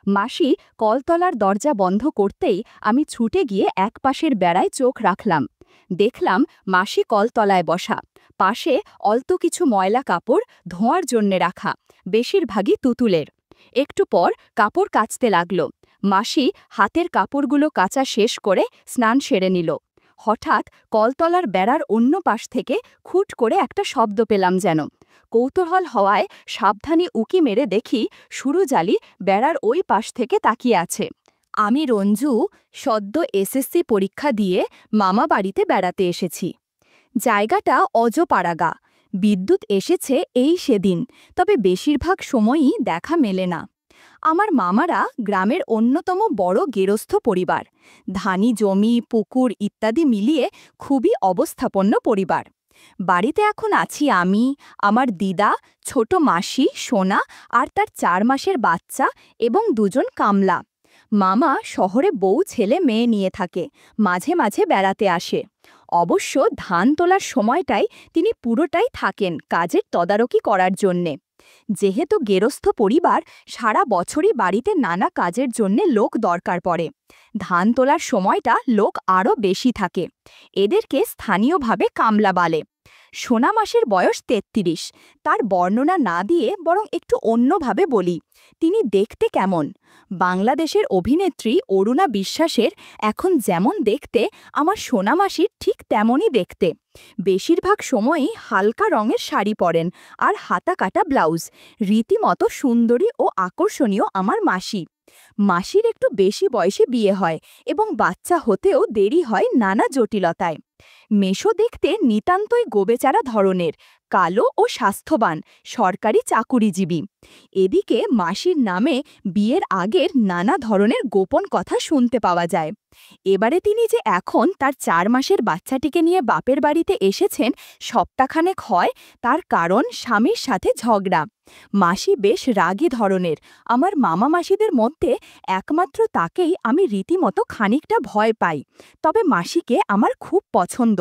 মাসি কলতলার দরজা বন্ধ করতেই আমি ছুটে গিয়ে এক পাশের বেড়ায় চোখ রাখলাম। দেখলাম মাসি কলতলায় বসা, পাশে অল্প কিছু ময়লা কাপড় ধোঁয়ার জন্যে রাখা, বেশিরভাগই তুতুলের। একটু পর কাপড় কাচতে লাগল। মাসি হাতের কাপড়গুলো কাচা শেষ করে স্নান সেরে নিল। হঠাৎ কলতলার বেড়ার অন্য পাশ থেকে খুট করে একটা শব্দ পেলাম যেন। কৌতূহল হওয়ায় সাবধানে উকি মেরে দেখি সুরুজালি বেড়ার ওই পাশ থেকে তাকিয়ে আছে। আমি রঞ্জু, সদ্য এসএসসি পরীক্ষা দিয়ে মামা বাড়িতে বেড়াতে এসেছি। জায়গাটা অজপাড়াগা। বিদ্যুৎ এসেছে এই সেদিন, তবে বেশিরভাগ সময়ই দেখা মেলে না। আমার মামারা গ্রামের অন্যতম বড় গেরস্থ পরিবার। ধানি জমি, পুকুর ইত্যাদি মিলিয়ে খুবই অবস্থাপন্ন পরিবার। বাড়িতে এখন আছি আমি, আমার দিদা, ছোট মাসি সোনা আর তার 4 মাসের বাচ্চা এবং 2জন কামলা। মামা শহরে বউ ছেলে মেয়ে নিয়ে থাকে, মাঝে মাঝে বেড়াতে আসে। অবশ্য ধান তোলার সময়টায় তিনি পুরোটাই থাকেন কাজের তদারকি করার জন্যে। যেহেতু গেরস্থ পরিবার, সারা বছরই বাড়িতে নানা কাজের জন্যে লোক দরকার পড়ে। ধান তোলার সময়টা লোক আরও বেশি থাকে। এদেরকে স্থানীয়ভাবে কামলা বলে। সোনা মাসের বয়স 33। তার বর্ণনা না দিয়ে বরং একটু অন্যভাবে বলি, তিনি দেখতে কেমন? বাংলাদেশের অভিনেত্রী অরুণা বিশ্বাসের এখন যেমন দেখতে, আমার সোনা মাসির ঠিক তেমনই দেখতে। বেশিরভাগ সময়ই হালকা রঙের শাড়ি পরেন আর হাতা কাটা ব্লাউজ। রীতিমতো সুন্দরী ও আকর্ষণীয় আমার মাসি। মাসির একটু বেশি বয়সে বিয়ে হয় এবং বাচ্চা হতেও দেরি হয় নানা জটিলতায়। মেশো দেখতে নিতান্তই গোবেচারা ধরনের, কালো ও স্বাস্থ্যবান, সরকারি চাকুরিজীবী। এদিকে মাসির নামে বিয়ের আগের নানা ধরনের গোপন কথা শুনতে পাওয়া যায়। এবারে তিনি যে এখন তার 4 মাসের বাচ্চাটিকে নিয়ে বাপের বাড়িতে এসেছেন সপ্তাহখানেক হয়, তার কারণ স্বামীর সাথে ঝগড়া। মাসি বেশ রাগী ধরনের। আমার মামা মাসিদের মধ্যে একমাত্র তাকেই আমি রীতিমতো খানিকটা ভয় পাই। তবে মাসিকে আমার খুব পছন্দ।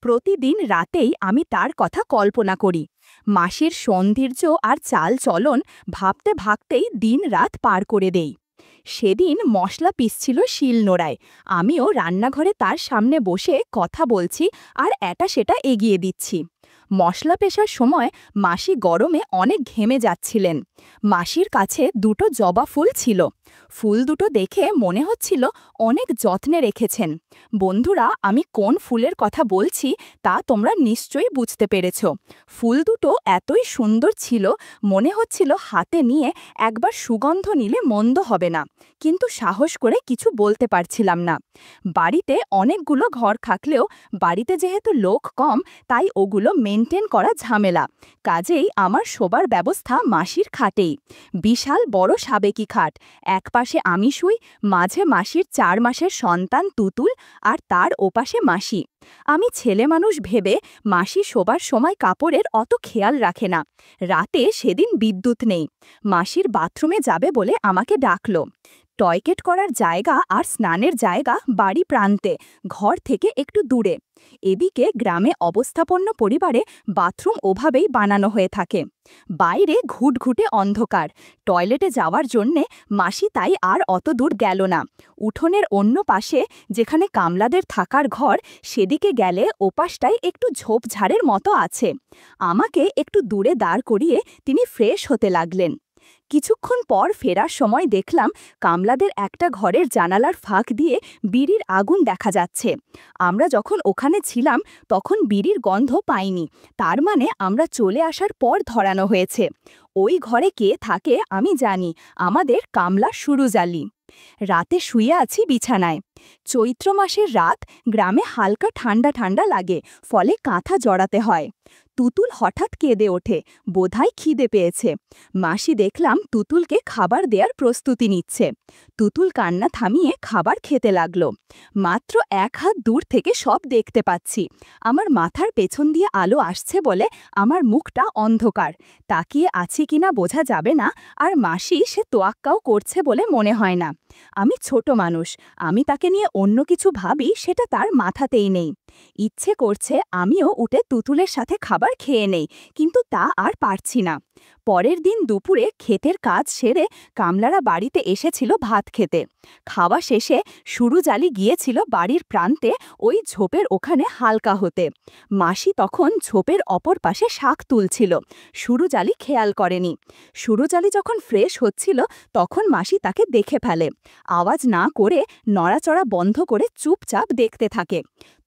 প্রতিদিন রাতেই আমি তার কথা কল্পনা করি। মাসির সৌন্দর্য আর চাল চলন ভাবতে ভাবতেই দিন রাত পার করে দেই। সেদিন মশলা পিসছিল শিলনোড়ায়। আমিও রান্নাঘরে তার সামনে বসে কথা বলছি আর এটা সেটা এগিয়ে দিচ্ছি। মশলা পেশার সময় মাসি গরমে অনেক ঘেমে যাচ্ছিলেন। মাসির কাছে 2টো জবা ফুল ছিল। ফুল দুটো দেখে মনে হচ্ছিল অনেক যত্নে রেখেছেন। বন্ধুরা, আমি কোন ফুলের কথা বলছি তা তোমরা নিশ্চয়ই বুঝতে পেরেছ। ফুল দুটো এতই সুন্দর ছিল, মনে হচ্ছিল হাতে নিয়ে একবার সুগন্ধ নিলে মন্দ হবে না, কিন্তু সাহস করে কিছু বলতে পারছিলাম না। বাড়িতে অনেকগুলো ঘর থাকলেও বাড়িতে যেহেতু লোক কম, তাই ওগুলো মেনটেন করা ঝামেলা। কাজেই আমার শোবার ব্যবস্থা মাসির খাটেই। বিশাল বড় সাবেকি খাট, এক পাশে আমি শুই, মাঝে মাসির 4 মাসের সন্তান তুতুল আর তার ওপাশে মাসি। আমি ছেলে মানুষ ভেবে মাসি শোবার সময় কাপড়ের অত খেয়াল রাখে না। রাতে সেদিন বিদ্যুৎ নেই। মাসির বাথরুমে যাবে বলে আমাকে ডাকল। টয়লেট করার জায়গা আর স্নানের জায়গা বাড়ি প্রান্তে, ঘর থেকে একটু দূরে। এদিকে গ্রামে অবস্থাপন্ন পরিবারে বাথরুম ওভাবেই বানানো হয়ে থাকে। বাইরে ঘুটঘুটে অন্ধকার। টয়লেটে যাওয়ার জন্যে মাসি তাই আর অত দূর গেল না। উঠোনের অন্য পাশে যেখানে কামলাদের থাকার ঘর, সেদিকে গেলে ওপাশটায় একটু ঝোপঝাড়ের মতো আছে। আমাকে একটু দূরে দাঁড় করিয়ে তিনি ফ্রেশ হতে লাগলেন। কিছুক্ষণ পর ফেরার সময় দেখলাম কামলাদের একটা ঘরের জানালার ফাঁক দিয়ে বিড়ির আগুন দেখা যাচ্ছে। আমরা যখন ওখানে ছিলাম তখন বিড়ির গন্ধ পাইনি, তার মানে আমরা চলে আসার পর ধরানো হয়েছে। ওই ঘরে কে থাকে আমি জানি, আমাদের কামলা সুরুজালি। রাতে শুয়ে আছি বিছানায়। চৈত্র মাসের রাত, গ্রামে হালকা ঠান্ডা ঠান্ডা লাগে, ফলে কাঁথা জড়াতে হয়। তুতুল হঠাৎ কেঁদে ওঠে, বোধহয় খিদে পেয়েছে। মাসি দেখলাম তুতুলকে খাবার দেওয়ার প্রস্তুতি নিচ্ছে। তুতুল কান্না থামিয়ে খাবার খেতে লাগলো। মাত্র 1 হাত দূর থেকে সব দেখতে পাচ্ছি। আমার মাথার পেছন দিয়ে আলো আসছে বলে আমার মুখটা অন্ধকার, তাকিয়ে আছি কিনা বোঝা যাবে না, আর মাসি সে তোয়াক্কাও করছে বলে মনে হয় না। আমি ছোট মানুষ, আমি তাকে নিয়ে অন্য কিছু ভাবি সেটা তার মাথাতেই নেই। ইচ্ছে করছে আমিও উঠে তুতুলের সাথে খাবার খেয়ে নেই, কিন্তু তা আর পারছি না। পরের দিন দুপুরে ক্ষেতের কাজ সেরে কামলারা বাড়িতে এসেছিল ভাত খেতে। খাওয়া শেষে সুরুজালি গিয়েছিল বাড়ির প্রান্তে ওই ঝোপের ওখানে হালকা হতে। মাসি তখন ঝোপের অপর পাশে শাক তুলছিল। সুরুজালি খেয়াল করেনি। সুরুজালি যখন ফ্রেশ হচ্ছিল তখন মাসি তাকে দেখে ফেলে। আওয়াজ না করে নড়াচড়া বন্ধ করে চুপচাপ দেখতে থাকে।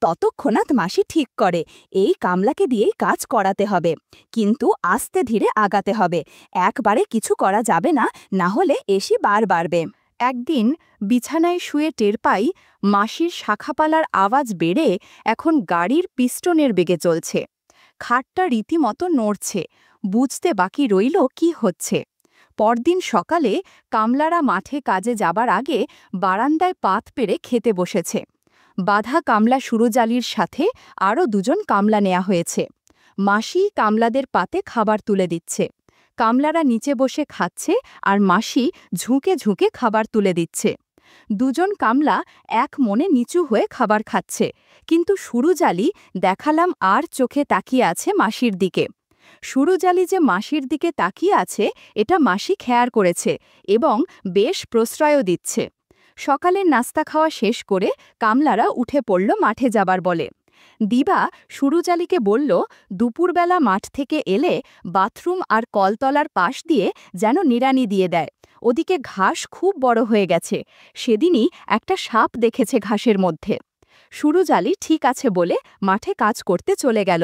ততক্ষণাৎ মাসি ঠিক করে এই কামলাকে দিয়েই কাজ করাতে হবে, কিন্তু আস্তে ধীরে আগাতে হবে। একবারে কিছু করা যাবে না, না হলে এসি বার বাড়বে। একদিন বিছানায় শুয়ে টের পাই মাসির শাখাপালার আওয়াজ বেড়ে এখন গাড়ির পিস্টনের বেগে চলছে। খাটটা রীতিমতো নড়ছে। বুঝতে বাকি রইল কি হচ্ছে। পরদিন সকালে কামলারা মাঠে কাজে যাবার আগে বারান্দায় পাত পেরে খেতে বসেছে। বাঁধা কামলা সুরুজালির সাথে আরও দুজন কামলা নেওয়া হয়েছে। মাসি কামলাদের পাতে খাবার তুলে দিচ্ছে। কামলারা নিচে বসে খাচ্ছে আর মাসি ঝুঁকে ঝুঁকে খাবার তুলে দিচ্ছে। দুজন কামলা এক মনে নিচু হয়ে খাবার খাচ্ছে, কিন্তু সুরুজালি দেখালাম আর চোখে তাকিয়ে আছে মাসির দিকে। সুরুজালি যে মাসির দিকে তাকিয়ে আছে এটা মাসি খেয়াল করেছে এবং বেশ প্রশ্রয়ও দিচ্ছে। সকালের নাস্তা খাওয়া শেষ করে কামলারা উঠে পড়ল মাঠে যাবার বলে। দিবা সুরুজালিকে বলল, দুপুরবেলা মাঠ থেকে এলে বাথরুম আর কলতলার পাশ দিয়ে যেন নিড়ানি দিয়ে দেয়। ওদিকে ঘাস খুব বড় হয়ে গেছে। সেদিনই একটা সাপ দেখেছে ঘাসের মধ্যে। সুরুজালি ঠিক আছে বলে মাঠে কাজ করতে চলে গেল।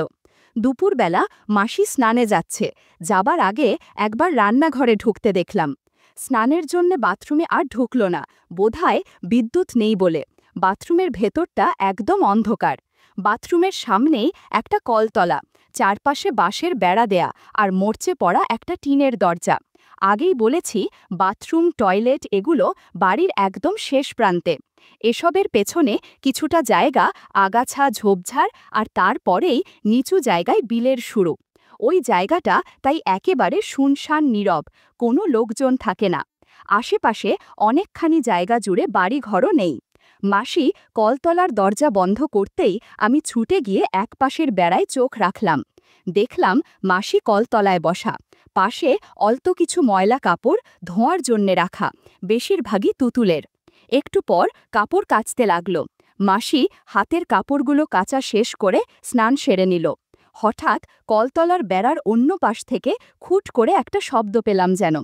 দুপুরবেলা মাসি স্নানে যাচ্ছে। যাবার আগে একবার রান্নাঘরে ঢুকতে দেখলাম। স্নানের জন্য বাথরুমে আর ঢুকল না, বোধহয় বিদ্যুৎ নেই বলে। বাথরুমের ভেতরটা একদম অন্ধকার। বাথরুমের সামনেই একটা কলতলা, চারপাশে বাঁশের বেড়া দেয়া আর মরচে পড়া একটা টিনের দরজা। আগেই বলেছি বাথরুম, টয়লেট এগুলো বাড়ির একদম শেষ প্রান্তে। এসবের পেছনে কিছুটা জায়গা আগাছা, ঝোপঝাড় আর তারপরেই নিচু জায়গায় বিলের শুরু। ওই জায়গাটা তাই একেবারে শুনশান, নীরব, কোনো লোকজন থাকে না। আশেপাশে অনেকখানি জায়গা জুড়ে বাড়িঘরও নেই। মাসি কলতলার দরজা বন্ধ করতেই আমি ছুটে গিয়ে একপাশের বেড়ায় চোখ রাখলাম। দেখলাম মাসি কলতলায় বসা। পাশে অল্প কিছু ময়লা কাপড় ধোঁয়ার জন্যে রাখা, বেশিরভাগই তুতুলের। একটু পর কাপড় কাচতে লাগল। মাসি হাতের কাপড়গুলো কাচা শেষ করে স্নান সেরে নিল। হঠাৎ কলতলার বেড়ার অন্য পাশ থেকে খুট করে একটা শব্দ পেলাম যেন।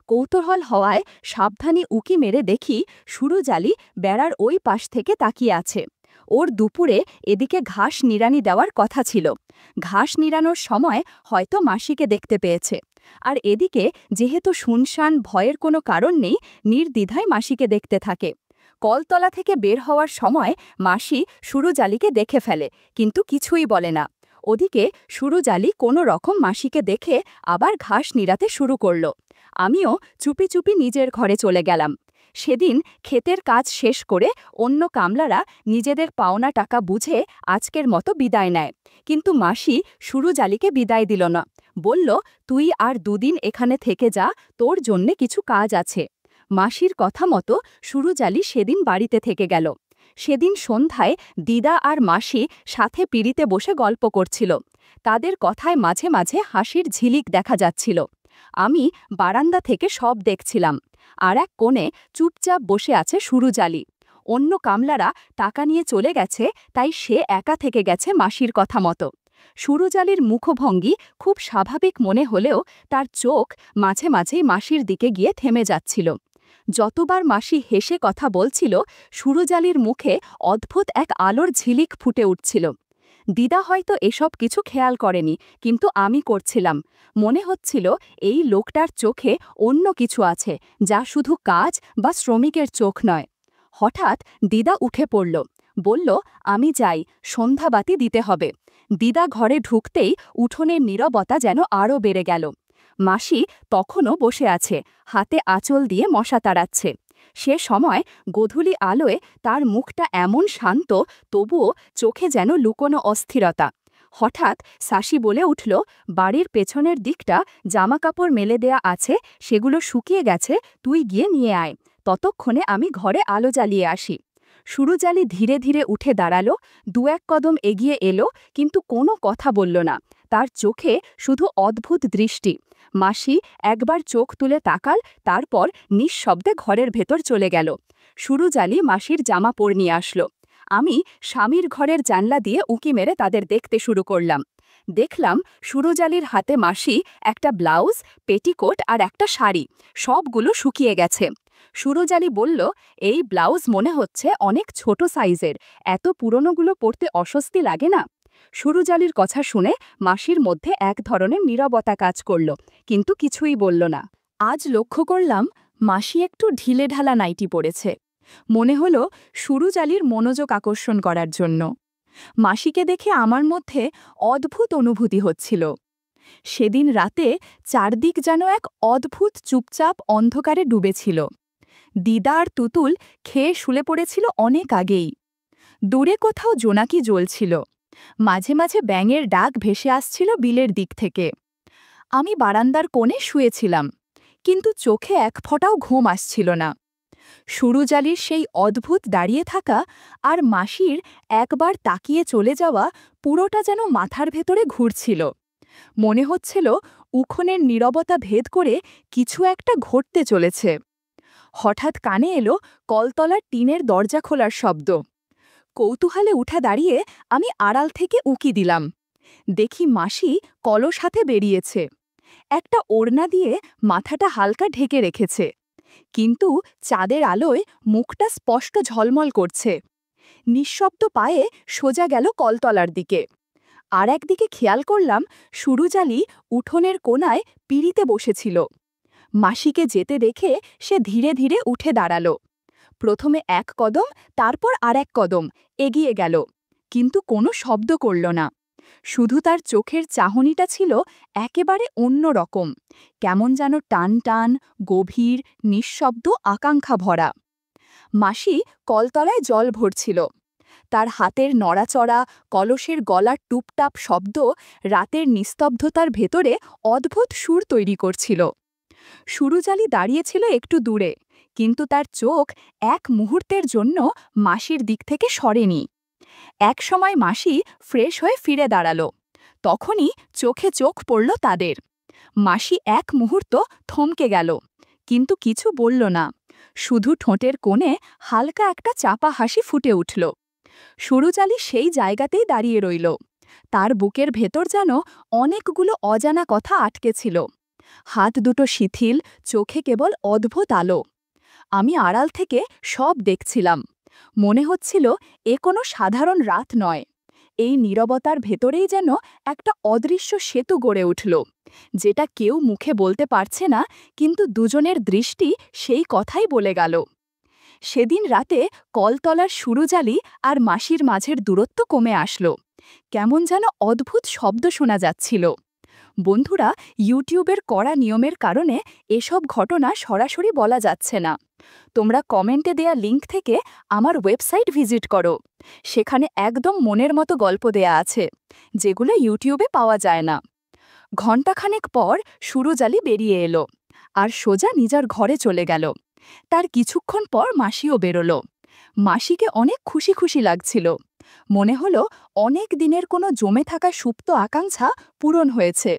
কৌতূহল হওয়ায় সাবধানী উকি মেরে দেখি সুরুজালি বেড়ার ওই পাশ থেকে তাকিয়ে আছে। ওর দুপুরে এদিকে ঘাস নিড়ানি দেওয়ার কথা ছিল। ঘাস নিড়ানোর সময় হয়তো মাসিকে দেখতে পেয়েছে। আর এদিকে যেহেতু শুনশান, ভয়ের কোনো কারণ নেই, নির্দ্বিধায় মাসিকে দেখতে থাকে। কলতলা থেকে বের হওয়ার সময় মাসি সুরুজালিকে দেখে ফেলে, কিন্তু কিছুই বলে না। ওদিকে সুরুজালি কোনো রকম মাসিকে দেখে আবার ঘাস নিড়াতে শুরু করল। আমিও চুপি চুপি নিজের ঘরে চলে গেলাম। সেদিন ক্ষেতের কাজ শেষ করে অন্য কামলারা নিজেদের পাওনা টাকা বুঝে আজকের মতো বিদায় নেয়, কিন্তু মাসি সুরুজালিকে বিদায় দিল না। বলল, তুই আর দুদিন এখানে থেকে যা, তোর জন্যে কিছু কাজ আছে। মাসির কথা মতো সুরুজালি সেদিন বাড়িতে থেকে গেল। সেদিন সন্ধ্যায় দিদা আর মাসি সাথে পিঁড়িতে বসে গল্প করছিল। তাদের কথায় মাঝে মাঝে হাসির ঝিলিক দেখা যাচ্ছিল। আমি বারান্দা থেকে সব দেখছিলাম। আর এক কোণে চুপচাপ বসে আছে সুরুজালি। অন্য কামলারা টাকা নিয়ে চলে গেছে, তাই সে একা থেকে গেছে মাসির কথা মতো। সুরুজালির মুখভঙ্গি খুব স্বাভাবিক মনে হলেও তার চোখ মাঝে মাঝেই মাসির দিকে গিয়ে থেমে যাচ্ছিল। যতবার মাসি হেসে কথা বলছিল, সুরুজালির মুখে অদ্ভুত এক আলোর ঝিলিক ফুটে উঠছিল। দিদা হয়তো এসব কিছু খেয়াল করেনি, কিন্তু আমি করছিলাম। মনে হচ্ছিল এই লোকটার চোখে অন্য কিছু আছে, যা শুধু কাজ বা শ্রমিকের চোখ নয়। হঠাৎ দিদা উঠে পড়ল, বলল, আমি যাই, সন্ধ্যাবাতি দিতে হবে। দিদা ঘরে ঢুকতেই উঠোনের নীরবতা যেন আরও বেড়ে গেল। মাসি তখনও বসে আছে, হাতে আঁচল দিয়ে মশা তাড়াচ্ছে। সে সময় গোধূলি আলোয় তার মুখটা এমন শান্ত, তবুও চোখে যেন লুকোনো অস্থিরতা। হঠাৎ শাসি বলে উঠল, বাড়ির পেছনের দিকটা জামাকাপড় মেলে দেয়া আছে, সেগুলো শুকিয়ে গেছে, তুই গিয়ে নিয়ে আয়। ততক্ষণে আমি ঘরে আলো জ্বালিয়ে আসি। সুরুজালি ধীরে ধীরে উঠে দাঁড়ালো, দু এক কদম এগিয়ে এলো, কিন্তু কোনো কথা বলল না। তার চোখে শুধু অদ্ভুত দৃষ্টি। মাসি একবার চোখ তুলে তাকাল, তারপর নিঃশব্দে ঘরের ভেতর চলে গেল। সুরুজালি মাসির জামা পরে নিয়ে আসলো। আমি স্বামীর ঘরের জানলা দিয়ে উঁকি মেরে তাদের দেখতে শুরু করলাম। দেখলাম সুরুজালির হাতে মাসি একটা ব্লাউজ, পেটিকোট আর একটা শাড়ি, সবগুলো শুকিয়ে গেছে। সুরুজালি বলল, এই ব্লাউজ মনে হচ্ছে অনেক ছোট সাইজের, এত পুরনোগুলো পরতে অস্বস্তি লাগে না? সুরুজালির কথা শুনে মাসির মধ্যে এক ধরনের নীরবতা কাজ করল, কিন্তু কিছুই বলল না। আজ লক্ষ্য করলাম মাসি একটু ঢিলেঢালা নাইটি পরেছে। মনে হলো সুরুজালির মনোযোগ আকর্ষণ করার জন্য। মাসিকে দেখে আমার মধ্যে অদ্ভুত অনুভূতি হচ্ছিল। সেদিন রাতে চারদিক যেন এক অদ্ভুত চুপচাপ অন্ধকারে ডুবেছিল। দিদা আর তুতুল খেয়ে শুলে পড়েছিল অনেক আগেই। দূরে কোথাও জোনাকি জ্বলছিল। মাঝে মাঝে ব্যাঙের ডাক ভেসে আসছিল বিলের দিক থেকে। আমি বারান্দার কোণে শুয়েছিলাম, কিন্তু চোখে এক ফোঁটাও ঘুম আসছিল না। সুরুজালির সেই অদ্ভুত দাঁড়িয়ে থাকা আর মাসির একবার তাকিয়ে চলে যাওয়া, পুরোটা যেন মাথার ভেতরে ঘুরছিল। মনে হচ্ছিল উঠোনের নীরবতা ভেদ করে কিছু একটা ঘটতে চলেছে। হঠাৎ কানে এলো কলতলার টিনের দরজা খোলার শব্দ। কৌতূহলে উঠে দাঁড়িয়ে আমি আড়াল থেকে উঁকি দিলাম। দেখি মাসি কলস হাতে বেরিয়েছে। একটা ওড়না দিয়ে মাথাটা হালকা ঢেকে রেখেছে, কিন্তু চাঁদের আলোয় মুখটা স্পষ্ট ঝলমল করছে। নিঃশব্দ পায়ে সোজা গেল কলতলার দিকে। আর একদিকে খেয়াল করলাম সুরুজালি উঠোনের কোণায় পিঁড়িতে বসেছিল। মাসিকে যেতে দেখে সে ধীরে ধীরে উঠে দাঁড়ালো। প্রথমে এক কদম, তারপর আর এক কদম এগিয়ে গেল, কিন্তু কোনো শব্দ করল না। শুধু তার চোখের চাহনিটা ছিল একেবারে অন্য রকম, কেমন যেন টান টান, গভীর, নিঃশব্দ, আকাঙ্ক্ষা ভরা। মাসি কলতলায় জল ভরছিল। তার হাতের নড়াচড়া, কলসের গলার টুপটাপ শব্দ রাতের নিস্তব্ধতার ভেতরে অদ্ভুত সুর তৈরি করছিল। সুরুজালি দাঁড়িয়েছিল একটু দূরে, কিন্তু তার চোখ এক মুহূর্তের জন্য মাসির দিক থেকে সরেনি। একসময় মাসি ফ্রেশ হয়ে ফিরে দাঁড়ালো, তখনই চোখে চোখ পড়ল তাদের। মাসি এক মুহূর্ত থমকে গেল, কিন্তু কিছু বলল না। শুধু ঠোঁটের কোণে হালকা একটা চাপা হাসি ফুটে উঠল। সুরুজালি সেই জায়গাতেই দাঁড়িয়ে রইল। তার বুকের ভেতর যেন অনেকগুলো অজানা কথা আটকে ছিল। হাত দুটো শিথিল, চোখে কেবল অদ্ভুত আলো। আমি আড়াল থেকে সব দেখছিলাম। মনে হচ্ছিল এ কোনো সাধারণ রাত নয়। এই নীরবতার ভেতরেই যেন একটা অদৃশ্য সেতু গড়ে উঠল, যেটা কেউ মুখে বলতে পারছে না, কিন্তু দুজনের দৃষ্টি সেই কথাই বলে গেল। সেদিন রাতে কলতলার সুরুজালি আর মাসির মাঝের দূরত্ব কমে আসলো। কেমন যেন অদ্ভুত শব্দ শোনা যাচ্ছিল। বন্ধুরা, ইউটিউবের কড়া নিয়মের কারণে এসব ঘটনা সরাসরি বলা যাচ্ছে না। তোমরা কমেন্টে দেয়া লিঙ্ক থেকে আমার ওয়েবসাইট ভিজিট করো। সেখানে একদম মনের মতো গল্প দেয়া আছে, যেগুলো ইউটিউবে পাওয়া যায় না। ঘণ্টাখানেক পর সুরুজালি বেরিয়ে এলো আর সোজা নিজের ঘরে চলে গেল। তার কিছুক্ষণ পর মাসিও বেরোলো। মাসিকে অনেক খুশি খুশি লাগছিল। মনে হলো অনেক দিনের কোনো জমে থাকা সুপ্ত আকাঙ্ক্ষা পূরণ হয়েছে।